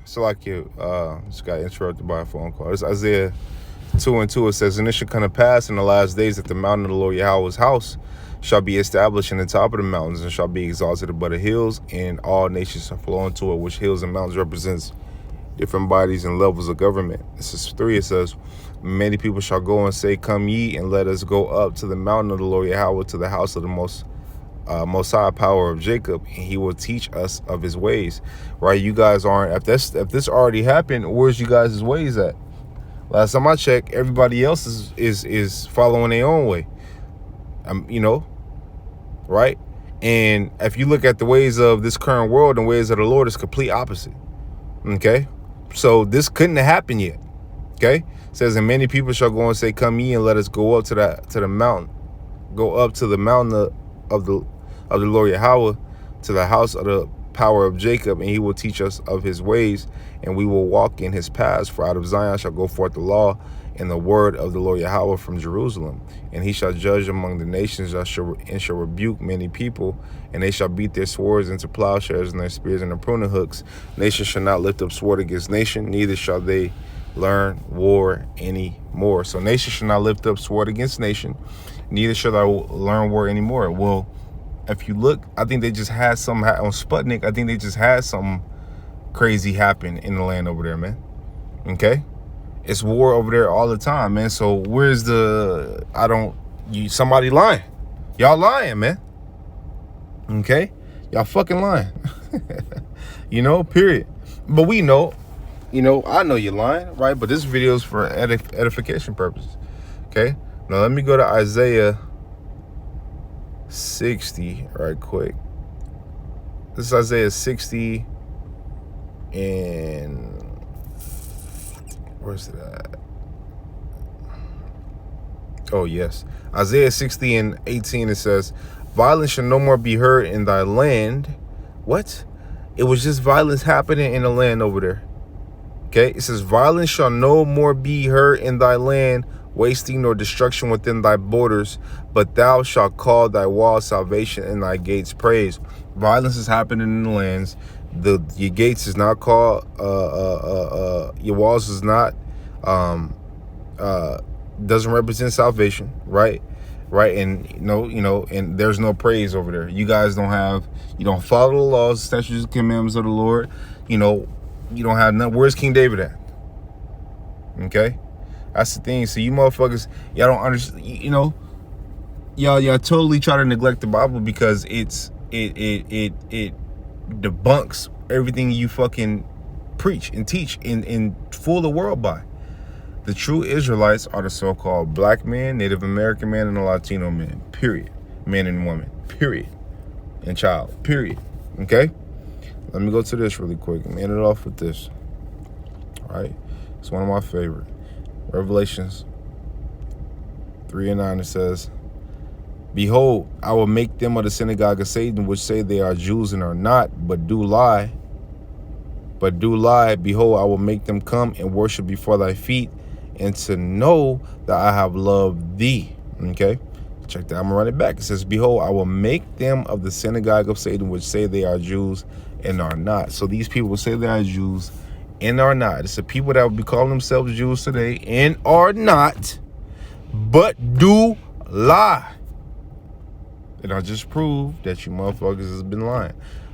So like you just got interrupted by a phone call. It's Isaiah 2:2. It says, "And it shall come to pass in the last days that the mountain of the Lord Yahweh's house shall be established in the top of the mountains and shall be exalted above the hills, and all nations shall flow into it," which hills and mountains represents different bodies and levels of government. This is 3. It says, "Many people shall go and say, Come ye, and let us go up to the mountain of the Lord Yahweh, to the house of the most high power of Jacob, and he will teach us of his ways." Right? You guys aren't, if this already happened, where's you guys' ways at? Last time I checked, everybody else is following their own way. Right? And if you look at the ways of this current world and ways of the Lord, it's complete opposite. Okay? So this couldn't have happened yet. Okay? It says, "And many people shall go and say, Come ye, and let us go up to the mountain, go up to the mountain of the Lord Yahweh, to the house of the power of Jacob, and he will teach us of his ways, and we will walk in his paths. For out of Zion shall go forth the law and the word of the Lord Yahweh from Jerusalem. And he shall judge among the nations, and shall rebuke many people, and they shall beat their swords into plowshares and their spears into pruning hooks. Nation shall not lift up sword against nation, neither shall they learn war any more." So nation shall not lift up sword against nation, neither shall I learn war anymore. Well, if you look, I think they just had something on Sputnik. I think they just had something crazy happen in the land over there, man. Okay? It's war over there all the time, man. So where's somebody lying. Y'all lying, man. Okay? Y'all fucking lying. Period. But we know, I know you're lying, right? But this video is for edification purposes. Okay? Now let me go to Isaiah 60 right quick. This is Isaiah 60 and where's it at? Oh yes, Isaiah 60 and 18. It says, "Violence shall no more be heard in thy land." What? It was just violence happening in the land over there. Okay, it says, "Violence shall no more be heard in thy land, wasting nor destruction within thy borders, but thou shalt call thy walls salvation and thy gates praise." Violence is happening in the lands. Your gates is not called, your walls is not, doesn't represent salvation, right? Right, and and there's no praise over there. You guys you don't follow the laws, statutes, and commandments of the Lord. You don't have none. Where's King David at? Okay? That's the thing. So you motherfuckers, y'all don't understand. Y'all totally try to neglect the Bible because it debunks everything you fucking preach and teach and fool the world by. The true Israelites are the so-called black man, Native American man, and the Latino man. Period. Man and woman. Period. And child. Period. Okay? Let me go to this really quick and end it off with this. All right? It's one of my favorite. Revelations 3:9, it says, "Behold, I will make them of the synagogue of Satan, which say they are Jews and are not, but do lie. Behold, I will make them come and worship before thy feet, and to know that I have loved thee." Okay? Check that. I'm going to run it back. It says, "Behold, I will make them of the synagogue of Satan, which say they are Jews and are not." So these people say they are Jews and are not. It's the people that would be calling themselves Jews today and are not, but do lie. And I just proved that you motherfuckers has been lying.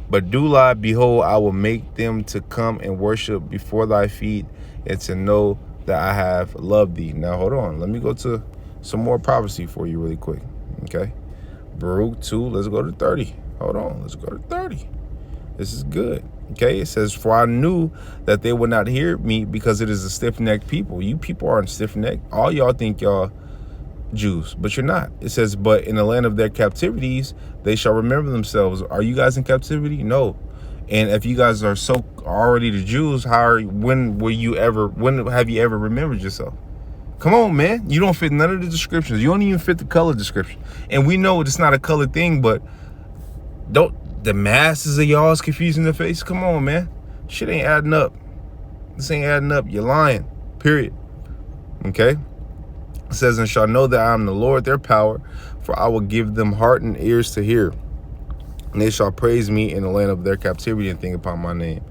"But do lie, behold, I will make them to come and worship before thy feet, and to know that I have loved thee." Now, hold on. Let me go to some more prophecy for you really quick. Okay? Baruch 2, let's go to 30. Hold on. Let's go to 30. This is good. Okay? It says, "For I knew that they would not hear me, because it is a stiff-necked people." You people aren't stiff-necked. All y'all think y'all Jews, but you're not. It says, "But in the land of their captivities, they shall remember themselves." Are you guys in captivity? No. And if you guys are so already the Jews, when have you ever remembered yourself? Come on, man. You don't fit none of the descriptions. You don't even fit the color description. And we know it's not a color thing, but the masses of y'all is confusing the face. Come on, man. Shit ain't adding up. This ain't adding up. You're lying. Period. Okay? It says, "And shall know that I am the Lord their power, for I will give them heart and ears to hear. And they shall praise me in the land of their captivity and think upon my name."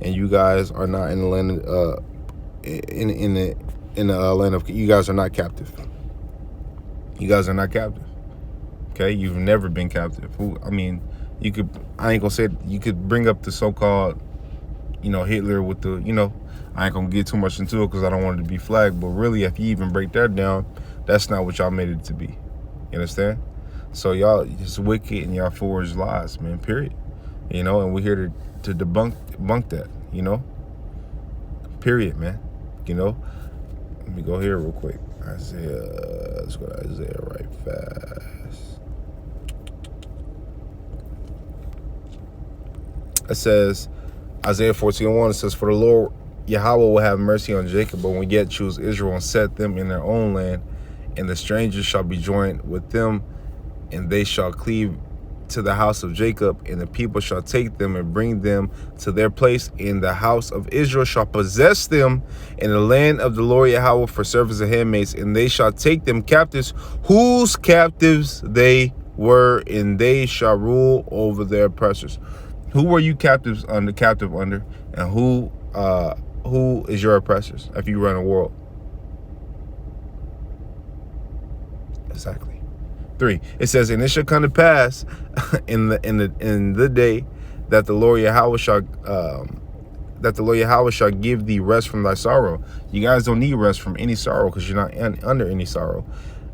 and you guys are not in the land in the land of, you guys are not captive. You guys are not captive. Okay, you've never been captive. I mean, you could, I ain't gonna say, you could bring up the so-called, Hitler with the, I ain't gonna get too much into it because I don't want it to be flagged. But really, if you even break that down, that's not what y'all made it to be. You understand? So y'all just wicked and y'all forge lies, man. Period. And we're here to debunk that. Period, man. Let me go here real quick. Isaiah. Let's go to Isaiah right fast. It says, Isaiah 14:1, it says, for the Lord Yahweh will have mercy on Jacob, but will yet choose Israel and set them in their own land, and the strangers shall be joined with them, and they shall cleave to the house of Jacob, and the people shall take them and bring them to their place, and the house of Israel shall possess them in the land of the Lord Yahweh for servants and handmaids, and they shall take them captives, whose captives they were, and they shall rule over their oppressors. Who were you captive under, and who is your oppressors if you run a world? Exactly. 3, it says, and it shall come to pass in the day that the Lord Yahweh shall give thee rest from thy sorrow. You guys don't need rest from any sorrow because you're not under any sorrow.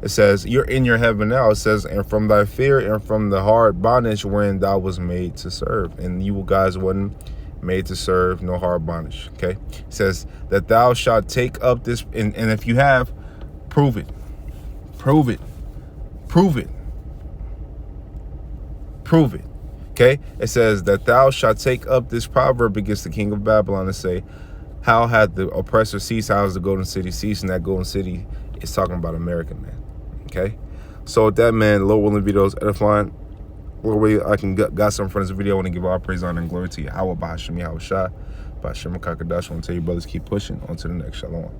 It says, you're in your heaven now. It says, and from thy fear and from the hard bondage wherein thou was made to serve. And you guys wasn't made to serve no hard bondage. Okay. It says that thou shalt take up this, and if you have, prove it. Prove it. Prove it. Prove it. Okay. It says that thou shalt take up this proverb against the king of Babylon and say, how had the oppressor ceased? How has the golden city ceased? And that golden city is talking about America, man. Okay. So with that, man, the Lord willing, videos edifying. Lord willing, I can got some friends of video. I want to give all praise, honor, and glory to you. How about Hashem Yahweh Shai? By Hashem Kakadash. I want to tell you, brothers, keep pushing on to the next. Shalom.